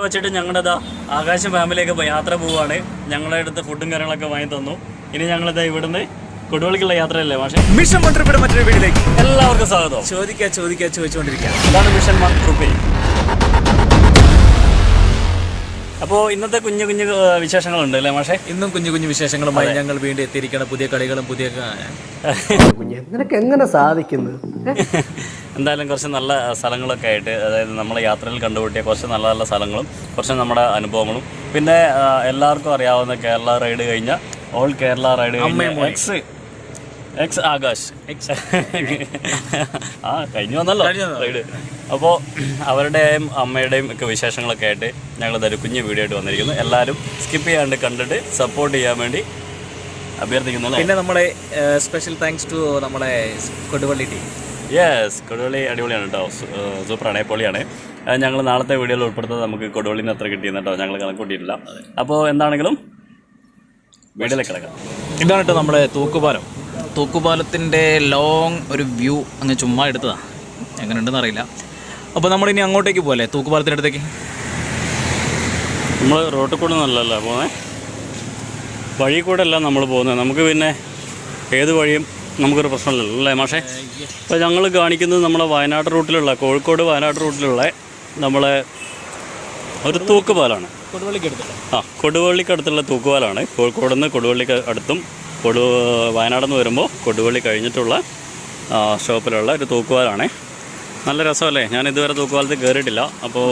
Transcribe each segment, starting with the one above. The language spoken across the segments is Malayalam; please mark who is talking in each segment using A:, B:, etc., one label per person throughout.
A: വെച്ചിട്ട് ഞങ്ങളുടെ ആകാശം ഫാമിലിയൊക്കെ യാത്ര പോവുകയാണ്. ഞങ്ങളുടെ അടുത്ത് ഫുഡും കാര്യങ്ങളൊക്കെ വാങ്ങി തന്നു. ഇനി ഞങ്ങളിതാ ഇവിടുന്ന് കൊടുവള്ളിക്കുള്ള യാത്രയല്ലേ പക്ഷേ
B: മിഷൻ മന്ത്രിയുടെ മറ്റൊരു വീട്ടിലേക്ക്
A: എല്ലാവർക്കും സ്വാഗതം.
B: ചോദിച്ചുകൊണ്ടിരിക്കുക.
A: ഇതാണ് മിഷൻ മന്ത്രി. അപ്പോൾ ഇന്നത്തെ കുഞ്ഞു കുഞ്ഞു വിശേഷങ്ങളുണ്ട് അല്ലേ മാഷേ?
B: ഇന്നും കുഞ്ഞു കുഞ്ഞു വിശേഷങ്ങളുമായി ഞങ്ങൾ വീണ്ടും എത്തിയിരിക്കണം. പുതിയ കളികളും പുതിയ
C: നിനക്ക് എങ്ങനെ സാധിക്കുന്നു?
A: എന്തായാലും കുറച്ച് നല്ല സ്ഥലങ്ങളൊക്കെ ആയിട്ട്, അതായത് നമ്മളെ യാത്രയിൽ കണ്ടുപിട്ടിയ കുറച്ച് നല്ല നല്ല സ്ഥലങ്ങളും കുറച്ച് നമ്മുടെ അനുഭവങ്ങളും, പിന്നെ എല്ലാവർക്കും അറിയാവുന്ന കേരള റൈഡ് കഴിഞ്ഞ ഓൾ കേരള റൈഡ് കഴിഞ്ഞ എക്സ് ആകാശ് കഴിഞ്ഞു വന്നല്ലോ റൈഡ്. അപ്പോൾ അവരുടെയും അമ്മയുടെയും ഒക്കെ വിശേഷങ്ങളൊക്കെ ആയിട്ട് ഞങ്ങളിതൊരു കുഞ്ഞു വീഡിയോ ആയിട്ട് വന്നിരിക്കുന്നു. എല്ലാവരും സ്കിപ്പ് ചെയ്യാണ്ട് കണ്ടിട്ട് സപ്പോർട്ട് ചെയ്യാൻ വേണ്ടി അഭ്യർത്ഥിക്കുന്നു.
B: പിന്നെ നമ്മുടെ സ്പെഷ്യൽ താങ്ക്സ് ടു നമ്മുടെ കൊടുവള്ളി ടീം.
A: യെസ്, കൊടുവള്ളി അടിപൊളിയാണ് കേട്ടോ, സൂപ്പറാണ്, പൊളിയാണ്. ഞങ്ങൾ നാളത്തെ വീഡിയോയിൽ ഉൾപ്പെടുത്തുന്നത് നമുക്ക് കൊടുവള്ളിന് അത്ര കിട്ടിയെന്ന് കേട്ടോ, ഞങ്ങൾ കണക്കൂട്ടിയിട്ടില്ല. അപ്പോൾ എന്താണെങ്കിലും വീഡിയോയിലേക്ക് കിടക്കാം.
B: ഇതാണ് കേട്ടോ നമ്മുടെ തൂക്കുപാലത്തിൻ്റെ ലോങ് ഒരു വ്യൂ അങ്ങ് ചുമ്മാ എടുത്തതാണ്, എങ്ങനെ ഉണ്ടെന്ന് അറിയില്ല. അപ്പോൾ നമ്മളിനി അങ്ങോട്ടേക്ക് പോകല്ലേ, തൂക്കുപാലത്തിൻ്റെ അടുത്തേക്ക്.
A: നമ്മൾ റോട്ടിൽ കൂടെ നല്ലല്ലോ പോകുന്നത്, വഴി കൂടെ അല്ല നമ്മൾ പോകുന്നത്. നമുക്ക് പിന്നെ ഏത് വഴിയും നമുക്കൊരു പ്രശ്നമില്ലല്ലോ അല്ലേ മാഷേ? അപ്പോൾ ഞങ്ങൾ കാണിക്കുന്നത് നമ്മളെ വയനാട് റൂട്ടിലുള്ള, കോഴിക്കോട് വയനാട് റൂട്ടിലുള്ള നമ്മളെ ഒരു തൂക്കുപാലാണ്. കൊടുവള്ളിക്കടുത്തുള്ള തൂക്കുപാലാണ്. കോഴിക്കോട് നിന്ന് കൊടുവള്ളിക്ക് അടുത്തും വയനാട് നിന്ന് വരുമ്പോൾ കൊടുവള്ളി കഴിഞ്ഞിട്ടുള്ള സ്റ്റോപ്പിലുള്ള ഒരു തൂക്കുപാലാണ്. നല്ല രസമല്ലേ? ഞാൻ ഇതുവരെ തൂക്കുപാലത്തിൽ കയറിയിട്ടില്ല. അപ്പോൾ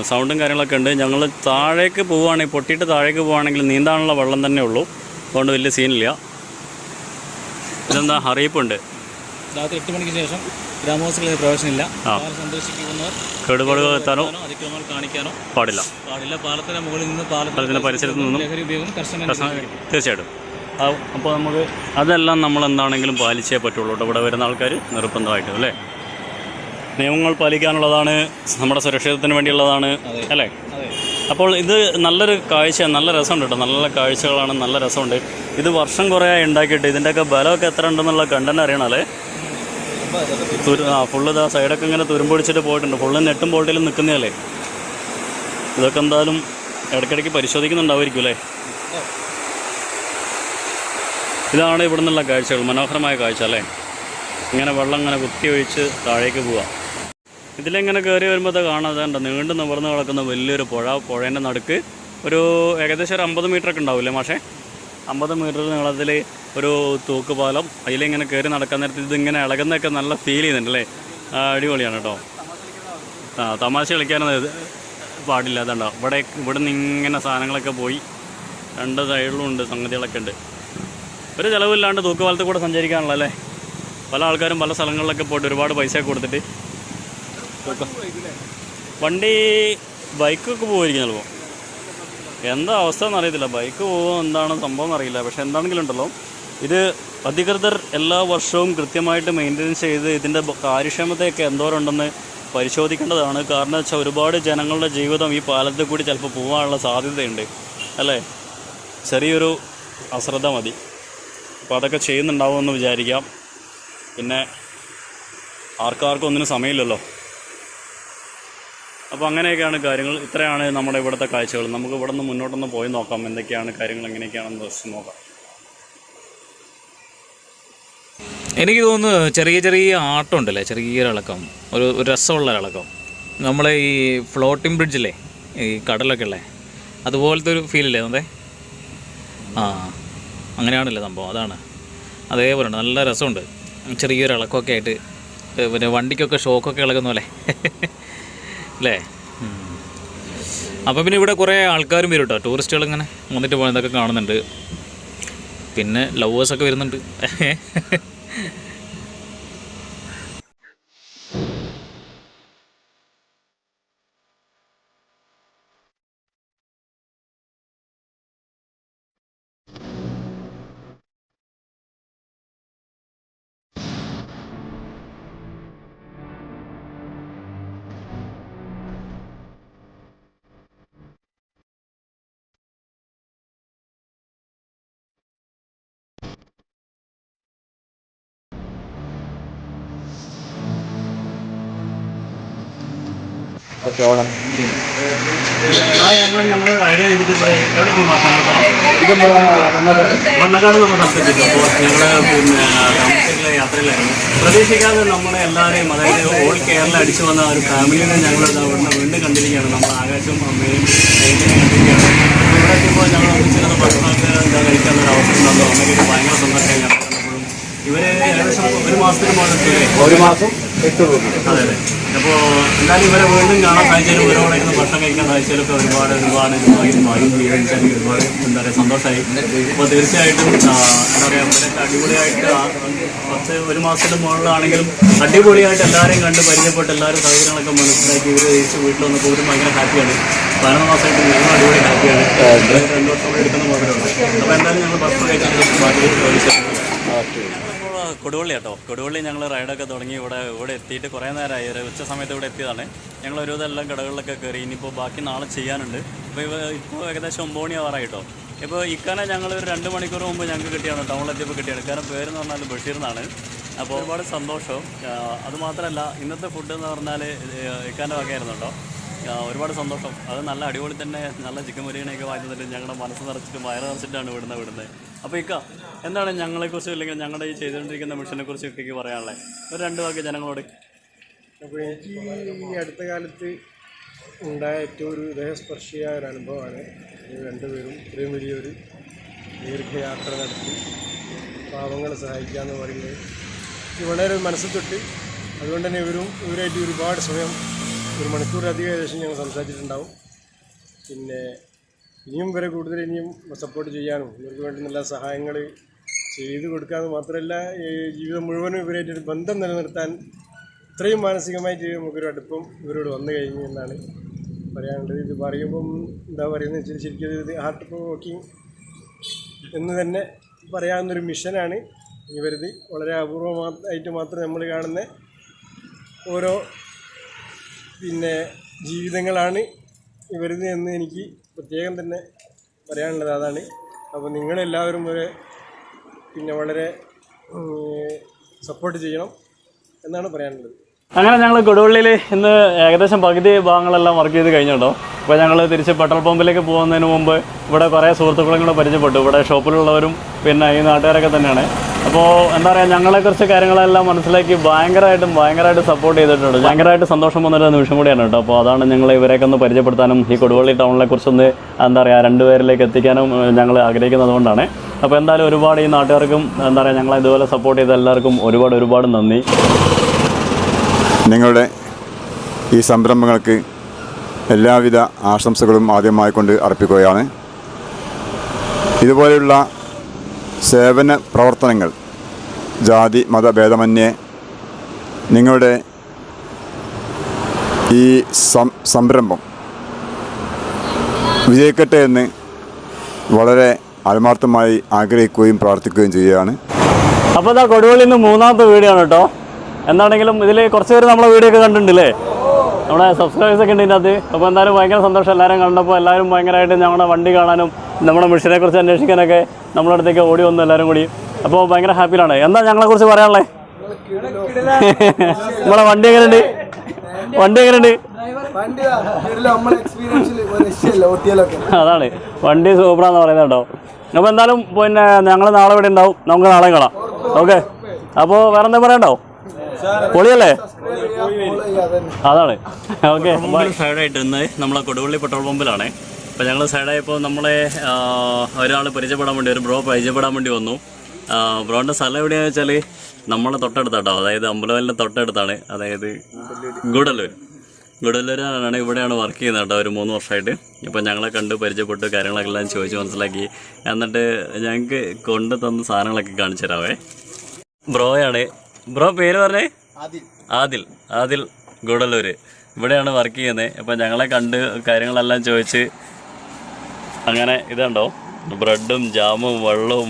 A: സൗണ്ടും കാര്യങ്ങളൊക്കെ ഉണ്ട്. ഞങ്ങൾ താഴേക്ക് പോവുകയാണെങ്കിൽ, പൊട്ടിയിട്ട് താഴേക്ക് പോവുകയാണെങ്കിൽ നീന്താനുള്ള വെള്ളം തന്നെ ഉള്ളൂ, അതുകൊണ്ട് വലിയ സീനില്ല. ഇതെന്താ അറിയിപ്പുണ്ട്,
B: രാത്രി 8 മണിക്ക് ശേഷം ഗ്രാമവാസികളിൽ പ്രവേശനമില്ല. സന്ദർശിക്കുന്നവർ
A: കേടുപാട് എത്താനോ
B: അതിക്രമങ്ങൾ കാണിക്കാനോ
A: പാടില്ല.
B: പാലത്തിന് മുകളിൽ നിന്ന്
A: പാലത്തിൻ്റെ പരിസരത്ത് നിന്നും
B: ലഹരി ഉപയോഗം
A: തീർച്ചയായിട്ടും. അപ്പോൾ നമുക്ക് അതെല്ലാം നമ്മൾ എന്താണെങ്കിലും പാലിച്ചേ പറ്റുള്ളൂ കേട്ടോ, ഇവിടെ വരുന്ന ആൾക്കാർ നിർബന്ധമായിട്ട് അല്ലേ. നിയമങ്ങൾ പാലിക്കാനുള്ളതാണ്, നമ്മുടെ സുരക്ഷിതത്തിന് വേണ്ടിയുള്ളതാണ് അല്ലേ. അപ്പോൾ ഇത് നല്ലൊരു കാഴ്ച, നല്ല രസമുണ്ട് കേട്ടോ, നല്ല കാഴ്ചകളാണ്, നല്ല രസമുണ്ട്. ഇത് വർഷം കുറേ ഉണ്ടാക്കിയിട്ട് ഇതിൻ്റെയൊക്കെ ബലമൊക്കെ എത്ര ഉണ്ടെന്നുള്ള കണ്ടന്റ് അറിയണമല്ലേ. ഫുള്ള് ഇതാ സൈഡൊക്കെ ഇങ്ങനെ തുരുമ്പൊടിച്ചിട്ട് പോയിട്ടുണ്ട്, ഫുള്ള് നെട്ടും ബോൾട്ടിലും നിൽക്കുന്നതല്ലേ. ഇതൊക്കെ എന്തായാലും ഇടയ്ക്കിടയ്ക്ക് പരിശോധിക്കുന്നുണ്ടാവുമായിരിക്കും അല്ലേ. ഇതാണ് ഇവിടെ നിന്നുള്ള കാഴ്ചകൾ, മനോഹരമായ കാഴ്ച അല്ലേ. ഇങ്ങനെ വെള്ളം ഇങ്ങനെ കുത്തി ഒഴിച്ച് താഴേക്ക് പോവാം. ഇതിലെങ്ങനെ കയറി വരുമ്പോൾ കാണാതെ നീണ്ടു നിവർന്ന് കിടക്കുന്ന വലിയൊരു പുഴേൻ്റെ നടുക്ക് ഒരു ഏകദേശം ഒരു 50 മീറ്ററൊക്കെ ഉണ്ടാവില്ലേ മാഷേ? 50 മീറ്റർ നീളത്തിൽ ഒരു തൂക്കുപാലം. അതിലിങ്ങനെ കയറി നടക്കാൻ നേരത്തിൽ ഇതിങ്ങനെ ഇളകുന്നതൊക്കെ നല്ല ഫീൽ ചെയ്യുന്നുണ്ടല്ലേ. അടിപൊളിയാണ് കേട്ടോ. തമാശ കളിക്കാനൊന്നും പാടില്ല. അതുണ്ടോ ഇവിടെ നിന്ന് ഇങ്ങനെ സാധനങ്ങളൊക്കെ പോയി, രണ്ട് സൈഡിലും ഉണ്ട്, സംഗതികളൊക്കെ ഉണ്ട്. ഒരു ചിലവില്ലാണ്ട് തൂക്കുപാലത്തിൽ കൂടെ സഞ്ചരിക്കാനുള്ള അല്ലേ. പല ആൾക്കാരും പല സ്ഥലങ്ങളിലൊക്കെ പോയിട്ട് ഒരുപാട് പൈസ കൊടുത്തിട്ട് വണ്ടി ബൈക്കൊക്കെ പോകുമായിരിക്കും ചിലപ്പോൾ. എന്താ അവസ്ഥ എന്നറിയത്തില്ല, ബൈക്ക് പോകുമോ എന്താണ് സംഭവം എന്നറിയില്ല. പക്ഷെ എന്താണെങ്കിലും ഉണ്ടല്ലോ, ഇത് അധികൃതർ എല്ലാ വർഷവും കൃത്യമായിട്ട് മെയിൻ്റെനൻസ് ചെയ്ത് ഇതിൻ്റെ കാര്യക്ഷമതയൊക്കെ എന്തോരമുണ്ടെന്ന് പരിശോധിക്കേണ്ടതാണ്. കാരണം വെച്ചാൽ ഒരുപാട് ജനങ്ങളുടെ ജീവിതം ഈ പാലത്തിൽ കൂടി ചിലപ്പോൾ പോകാനുള്ള സാധ്യതയുണ്ട് അല്ലേ. ചെറിയൊരു അശ്രദ്ധ മതി. അപ്പോൾ അതൊക്കെ ചെയ്യുന്നുണ്ടാവുമെന്ന് വിചാരിക്കാം. പിന്നെ ആർക്കാർക്കും ഒന്നിനും സമയമില്ലല്ലോ. അപ്പോൾ അങ്ങനെയൊക്കെയാണ് കാര്യങ്ങൾ. ഇത്രയാണ് നമ്മുടെ ഇവിടുത്തെ കാഴ്ചകൾ. നമുക്ക് ഇവിടെ നിന്ന് മുന്നോട്ടൊന്ന് പോയി നോക്കാം, എന്തൊക്കെയാണ് കാര്യങ്ങൾ, എങ്ങനെയൊക്കെയാണെന്ന് ജസ്റ്റ് നോക്കാം.
B: എനിക്ക് തോന്നുന്നു ചെറിയ ചെറിയ ആട്ടം ഉണ്ടല്ലേ, ചെറിയൊരിളക്കം, ഒരു രസമുള്ള ഇളക്കം. നമ്മളെ ഈ ഫ്ലോട്ടിംഗ് ബ്രിഡ്ജില്ലേ, ഈ കടലൊക്കെ ഉള്ളേ, അതുപോലത്തെ ഒരു ഫീലില്ലേ അതെ. അങ്ങനെയാണല്ലേ സംഭവം, അതാണ്. അതേപോലെ ഉണ്ട്, നല്ല രസമുണ്ട്. ചെറിയൊരു ഇളക്കമൊക്കെ ആയിട്ട്, പിന്നെ വണ്ടിക്കൊക്കെ ഷോക്കൊക്കെ ഇളകുന്ന പോലെ അല്ലേ. അപ്പോൾ പിന്നെ ഇവിടെ കുറേ ആൾക്കാരും വരും കേട്ടോ, ടൂറിസ്റ്റുകൾ ഇങ്ങനെ വന്നിട്ട് പോകുന്നതൊക്കെ കാണുന്നുണ്ട്. പിന്നെ ലവേഴ്സൊക്കെ വരുന്നുണ്ട്.
A: മണ്ണക്കാട് നമ്മൾ തപ്പിച്ചിട്ട് അപ്പോൾ ഞങ്ങൾ യാത്രയിലായിരുന്നു. പ്രതീക്ഷിക്കാതെ നമ്മളെ എല്ലാവരെയും, അതായത് ഓൾ കേരള അടിച്ചു വന്ന ഒരു ഫാമിലിനെ ഞങ്ങൾ വീണ്ടും കണ്ടിരിക്കുകയാണ്. നമ്മൾ ആകാശവും അമ്മയും കണ്ടിരിക്കുകയാണ്. ഇവിടെ എത്തിയപ്പോൾ ഞങ്ങൾ ഒന്നിച്ചിരുന്ന ഭക്ഷണമൊക്കെ കഴിക്കാനുള്ള ഒരു അവസരം തന്നു. അമ്മയ്ക്ക് ഭയങ്കര സന്തോഷമായി ഞങ്ങൾ കണ്ടപ്പോഴും. ഇവർ ഏകദേശം ഒരു മാസത്തിന് മുകളിൽ,
C: ഒരു മാസം 8 രൂപ.
A: അതെ അതെ. അപ്പോൾ എന്തായാലും ഇവരെ വീണ്ടും കാണാൻ സാധിച്ചാലും ഇവരോടെ ഇരുന്ന് ഭക്ഷണം കഴിക്കാൻ സാധിച്ചാലൊക്കെ ഒരുപാട് ഒരുപാട് എന്താ പറയുക സന്തോഷമായി. അപ്പോൾ തീർച്ചയായിട്ടും എന്താ പറയുക ഇവരൊക്കെ അടിപൊളിയായിട്ട് ഒരു മാസത്തിന് മുകളിലാണെങ്കിലും അടിപൊളിയായിട്ട് എല്ലാവരെയും കണ്ട് പരിചയപ്പെട്ട് എല്ലാവരും സാഹചര്യങ്ങളൊക്കെ മനസ്സിലാക്കി ഇവർ ജയിച്ച് വീട്ടിൽ വന്നപ്പോൾ ഇവരും ഭയങ്കര ഹാപ്പിയാണ്. 11 മാസമായിട്ട് ഞങ്ങൾ അടിപൊളി ഹാപ്പിയാണ്. 2 വർഷം എടുക്കുന്ന മാത്രമേ. അപ്പോൾ എന്തായാലും ഞങ്ങൾ ഭക്ഷണം കഴിച്ചിട്ട് ബാക്കി കൊടുവള്ളി കേട്ടോ. കൊടുവള്ളി ഞങ്ങൾ റൈഡൊക്കെ തുടങ്ങി ഇവിടെ എത്തിയിട്ട് കുറേ നേരമായി. ഉച്ച സമയത്ത് ഇവിടെ എത്തിയതാണ്. ഞങ്ങൾ ഒരുവിധം കടകളിലൊക്കെ കയറി. ഇനിയിപ്പോൾ ബാക്കി നാളെ ചെയ്യാനുണ്ട്. അപ്പോൾ ഇപ്പോൾ ഏകദേശം 9 മണി ആവാറായിട്ടോ. ഇപ്പോൾ ഇക്കാനെ ഞങ്ങൾ ഒരു 2 മണിക്കൂർ മുമ്പ് ഞങ്ങൾക്ക് കിട്ടിയാണ്, ടൗണിലെത്തിയപ്പോൾ കിട്ടിയാണ്. കാരണം പേരെന്ന് പറഞ്ഞാൽ ബഷീർ എന്നാണ്. അപ്പോൾ ഒരുപാട് സന്തോഷം. അതുമാത്രമല്ല ഇന്നത്തെ ഫുഡ് എന്ന് പറഞ്ഞാൽ ഇക്കാൻ്റെ വകയായിരുന്നു കേട്ടോ. ഒരുപാട് സന്തോഷം. അത് നല്ല അടിപൊളി തന്നെ, നല്ല ചിക്കൻ ബിരിയാണിയൊക്കെ വാങ്ങി തന്നിട്ട് ഞങ്ങളുടെ മനസ്സ് നിറച്ചിട്ട് വയറ് നിറച്ചിട്ടാണ് വിടുന്നത്. അപ്പോൾ ഇക്ക എന്താണ് ഞങ്ങളെക്കുറിച്ച് അല്ലെങ്കിൽ ഞങ്ങളുടെ ഈ ചെയ്തുകൊണ്ടിരിക്കുന്ന മിഷനെക്കുറിച്ച് ഇക്കയ്ക്ക് പറയാനുള്ളത്? ഒരു 2 വാക്ക് ജനങ്ങളോട്.
D: അപ്പോൾ എനിക്ക് ഈ അടുത്ത കാലത്ത് ഉണ്ടായ ഏറ്റവും ഒരു ദേഹസ്പർശിയായ ഒരു അനുഭവമാണ്. രണ്ടുപേരും ഇത്രയും വലിയൊരു ദീർഘയാത്ര നടത്തി പാവങ്ങളെ സഹായിക്കുക എന്ന് പറയുന്നത് ഇത് വളരെ മനസ്സിൽ തൊട്ട്. അതുകൊണ്ട് തന്നെ ഇവരായിട്ട് ഒരുപാട് സമയം, 1 മണിക്കൂറിലധികം ഏകദേശം ഞങ്ങൾ സംസാരിച്ചിട്ടുണ്ടാവും. പിന്നെ ഇനിയും ഇവരെ കൂടുതൽ ഇനിയും സപ്പോർട്ട് ചെയ്യാനും ഇവർക്ക് വേണ്ടി നല്ല സഹായങ്ങൾ ചെയ്തു കൊടുക്കാമെന്ന് മാത്രമല്ല ജീവിതം മുഴുവനും ഇവരായിട്ടൊരു ബന്ധം നിലനിർത്താൻ ഇത്രയും മാനസികമായിട്ട് നമുക്കൊരു അടുപ്പം ഇവരോട് വന്നു കഴിഞ്ഞു എന്നാണ് പറയാനുള്ളത്. ഇത് പറയുമ്പം എന്താ പറയുന്നത് വെച്ചാൽ ശരിക്കും ഇത് ഹാർട്ട് പ്രോവോക്കിംഗ് എന്ന് തന്നെ പറയാവുന്നൊരു മിഷനാണ് ഇവരത്. വളരെ അപൂർവമായിട്ട് മാത്രം നമ്മൾ കാണുന്ന ഓരോ ജീവിതങ്ങളാണ് ഇവരത് എന്ന് എനിക്ക് പ്രത്യേകം തന്നെ പറയാനുള്ളത് അതാണ്. അപ്പോൾ നിങ്ങളെല്ലാവരും വളരെ സപ്പോർട്ട് ചെയ്യണം എന്നാണ് പറയാനുള്ളത്.
A: അങ്ങനെ ഞങ്ങൾ കൊടുവള്ളിയിൽ ഇന്ന് ഏകദേശം പകുതി ഭാഗങ്ങളെല്ലാം വർക്ക് ചെയ്ത് കഴിഞ്ഞിട്ടോ. അപ്പോൾ ഞങ്ങൾ തിരിച്ച് പെട്രോൾ പമ്പിലേക്ക് പോകുന്നതിന് മുമ്പ് ഇവിടെ കുറേ സുഹൃത്തുക്കളും കൂടെ പരിചയപ്പെട്ടു. ഇവിടെ ഷോപ്പിലുള്ളവരും പിന്നെ ഈ നാട്ടുകാരൊക്കെ തന്നെയാണ്. അപ്പോൾ എന്താ പറയുക, ഞങ്ങളെക്കുറിച്ച് കാര്യങ്ങളെല്ലാം മനസ്സിലാക്കി ഭയങ്കരമായിട്ട് സപ്പോർട്ട് ചെയ്തിട്ടുണ്ട്. ഭയങ്കരമായിട്ട് സന്തോഷം വന്നൊരു നിമിഷം കൂടിയാണ് കേട്ടോ. അപ്പോൾ അതാണ് ഞങ്ങൾ ഇവരെയൊക്കെ ഒന്ന് പരിചയപ്പെടുത്താനും ഈ കൊടുവള്ളി ടൗണിനെ കുറിച്ചൊന്ന് എന്താ പറയുക 2 പേരിലേക്ക് എത്തിക്കാനും ഞങ്ങൾ ആഗ്രഹിക്കുന്നത് കൊണ്ടാണ്. അപ്പോൾ എന്തായാലും ഒരുപാട് ഈ നാട്ടുകാർക്കും എന്താ പറയുക ഞങ്ങളെ ഇതുപോലെ സപ്പോർട്ട് ചെയ്ത എല്ലാവർക്കും ഒരുപാട് നന്ദി.
E: നിങ്ങളുടെ ഈ സംരംഭങ്ങൾക്ക് എല്ലാവിധ ആശംസകളും ആദ്യമായിക്കൊണ്ട് അർപ്പിക്കുകയാണ്. ഇതുപോലെയുള്ള സേവന പ്രവർത്തനങ്ങൾ ജാതി മതഭേദമന്യേ നിങ്ങളുടെ ഈ സംരംഭം വിജയിക്കട്ടെ എന്ന് വളരെ ആത്മാർത്ഥമായി ആഗ്രഹിക്കുകയും പ്രാർത്ഥിക്കുകയും ചെയ്യുകയാണ്.
A: അപ്പോൾ ഇതാ കൊടുവള്ളിയിൽ നിന്ന് 3ാമത്തെ വീഡിയോ ആണ് കേട്ടോ. എന്താണെങ്കിലും ഇതിൽ കുറച്ച് പേര് നമ്മളെ വീഡിയോ ഒക്കെ കണ്ടിട്ടുണ്ടല്ലേ, നമ്മുടെ സബ്സ്ക്രൈബേഴ്സൊക്കെ ഉണ്ട് ഇതിനകത്ത്. അപ്പോൾ എന്തായാലും ഭയങ്കര സന്തോഷം എല്ലാവരും കണ്ടപ്പോൾ. എല്ലാവരും ഭയങ്കരമായിട്ട് ഞങ്ങളുടെ വണ്ടി കാണാനും നമ്മുടെ മിഷനെക്കുറിച്ച് അന്വേഷിക്കാനൊക്കെ നമ്മുടെ അടുത്തേക്ക് ഓടി വന്നു എല്ലാവരും കൂടി. അപ്പോൾ ഭയങ്കര ഹാപ്പിയിലാണ്. എന്താ ഞങ്ങളെക്കുറിച്ച് പറയാനുള്ളത്? നമ്മളെ വണ്ടി എങ്ങനെയുണ്ട്? അതാണ് വണ്ടി സൂപ്പറാന്ന് പറയുന്നത് കേട്ടോ. അപ്പോൾ എന്തായാലും പിന്നെ ഞങ്ങൾ നാളെ ഇവിടെ ഉണ്ടാവും. നമുക്ക് നാളെ കാണാം. ഓക്കെ, അപ്പോൾ വേറെ എന്താ പറയണ്ടോ? പൊളിയല്ലേ? അതാണ്. ഓക്കെ, സൈഡായിട്ട് ഇന്ന് നമ്മളെ കൊടുവള്ളി പെട്രോൾ പമ്പിലാണ്. അപ്പോൾ ഞങ്ങൾ സൈഡായപ്പോൾ നമ്മളെ ഒരാൾ പരിചയപ്പെടാൻ വേണ്ടി, ഒരു ബ്രോ പരിചയപ്പെടാൻ വേണ്ടി വന്നു. ബ്രോൻ്റെ സ്ഥലം എവിടെയാണെന്ന് വെച്ചാൽ നമ്മളെ തൊട്ടടുത്താട്ടോ, അതായത് അമ്പലവലിൻ്റെ തൊട്ടടുത്താണ്. അതായത് ഗുഡല്ലൂരാണ്. ഇവിടെയാണ് വർക്ക് ചെയ്യുന്നത് കേട്ടോ, ഒരു 3 വർഷമായിട്ട്. ഇപ്പോൾ ഞങ്ങളെ കണ്ട് പരിചയപ്പെട്ട് കാര്യങ്ങളെല്ലാം ചോദിച്ച് മനസ്സിലാക്കി. എന്നിട്ട് ഞങ്ങൾക്ക് കൊണ്ട് തന്ന സാധനങ്ങളൊക്കെ കാണിച്ചു തരാവേ. ബ്രോയാണ്. ബ്രോ പേര് പറഞ്ഞേ? ആദിൽ ഗുഡല്ലൂർ. ഇവിടെയാണ് വർക്ക് ചെയ്യുന്നത്. അപ്പോൾ ഞങ്ങളെ കണ്ട് കാര്യങ്ങളെല്ലാം ചോദിച്ച് അങ്ങനെ ഇതുണ്ടോ ബ്രെഡും ജാമും വെള്ളവും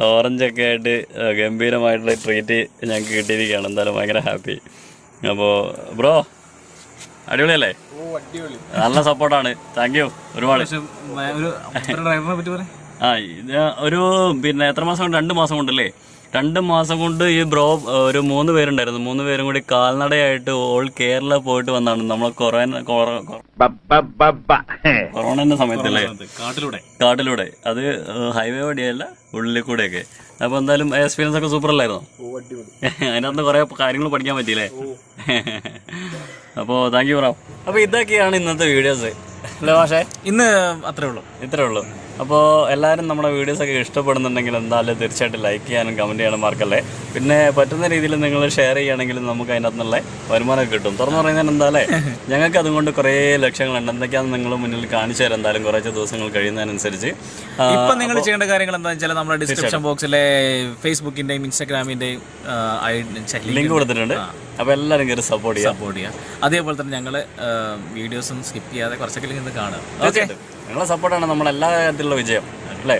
A: ഓറഞ്ചൊക്കെ ആയിട്ട് ഗംഭീരമായിട്ടുള്ള ട്രീറ്റ് ഞങ്ങൾക്ക് കിട്ടിയിരിക്കുകയാണ്. എന്തായാലും ഭയങ്കര ഹാപ്പി. അപ്പോൾ ബ്രോ അടിപൊളിയല്ലേ? നല്ല സപ്പോർട്ടാണ്. താങ്ക് യു ഒരുപാട്. ഒരു പിന്നെ എത്ര മാസം കൊണ്ട്? 2 മാസം കൊണ്ടല്ലേ 2 മാസം കൊണ്ട് ഈ ബ്രോ ഒരു 3 പേരുണ്ടായിരുന്നു. 3 പേരും കൂടി കാൽനടയായിട്ട് ഓൾ കേരള പോയിട്ട് വന്നാണ്. നമ്മളെ കൊറോണന്റെ സമയത്തല്ലേ, കാട്ടിലൂടെ. അത് ഹൈവേ വഴിയല്ല, ഉള്ളിൽ കൂടെയൊക്കെ. അപ്പോൾ എന്തായാലും എക്സ്പീരിയൻസ് ഒക്കെ സൂപ്പർ അല്ലായിരുന്നോ? അതിനകത്ത് കുറേ കാര്യങ്ങൾ പഠിക്കാൻ പറ്റിയില്ലേ? അപ്പോൾ താങ്ക് യു ബ്രോ. അപ്പോൾ ഇതൊക്കെയാണ് ഇന്നത്തെ വീഡിയോസ് അല്ലേ പക്ഷേ?
B: ഇന്ന് ഇത്രേ ഉള്ളൂ.
A: അപ്പോൾ എല്ലാവരും നമ്മുടെ വീഡിയോസൊക്കെ ഇഷ്ടപ്പെടുന്നുണ്ടെങ്കിൽ എന്തായാലും തീർച്ചയായിട്ടും ലൈക്ക് ചെയ്യാനും കമൻറ്റ് ചെയ്യാനും മറക്കല്ലേ. പിന്നെ പറ്റുന്ന രീതിയിൽ നിങ്ങൾ ഷെയർ ചെയ്യുകയാണെങ്കിൽ നമുക്ക് അതിനകത്ത് നിന്നുള്ള വരുമാനമൊക്കെ കിട്ടും. തുറന്നു പറയുന്നതിന് എന്തായാലേ ഞങ്ങൾക്ക് അതുകൊണ്ട് കുറേ ലക്ഷ്യങ്ങളുണ്ട്. എന്തൊക്കെയാണെന്ന് നിങ്ങൾ മുന്നിൽ കാണിച്ചു തരാം എന്തായാലും കുറച്ച് ദിവസങ്ങൾ കഴിയുന്നതിനനുസരിച്ച്.
B: ഇപ്പം നിങ്ങൾ ചെയ്യേണ്ട കാര്യങ്ങൾ എന്താണെന്ന് വെച്ചാൽ നമ്മുടെ ഡിസ്ക്രിപ്ഷൻ ബോക്സിലെ ഫേസ്ബുക്കിൻ്റെയും ഇൻസ്റ്റാഗ്രാമിൻ്റെയും
A: ലിങ്ക് കൊടുത്തിട്ടുണ്ട്. അപ്പോൾ എല്ലാവരും കയറി സപ്പോർട്ട്
B: ചെയ്യാം. അതേപോലെ തന്നെ ഞങ്ങൾ വീഡിയോസും സ്കിപ്പ് ചെയ്യാതെ കുറച്ചൊക്കെ നിന്ന് കാണുക.
A: തീർച്ചയായിട്ടും നിങ്ങളെ സപ്പോർട്ടാണ് നമ്മളെല്ലാ കാര്യത്തിലുള്ള വിജയം അല്ലേ?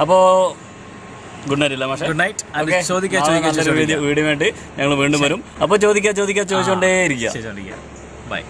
A: അപ്പോൾ ഗുഡ് നൈറ്റ് ഇല്ല പക്ഷേ?
B: Good night.
A: വീഡിയോ വേണ്ടി ഞങ്ങൾ വീണ്ടും വരും. അപ്പോൾ ചോദിച്ചുകൊണ്ടേ ഇരിക്കുക.
B: ബൈ.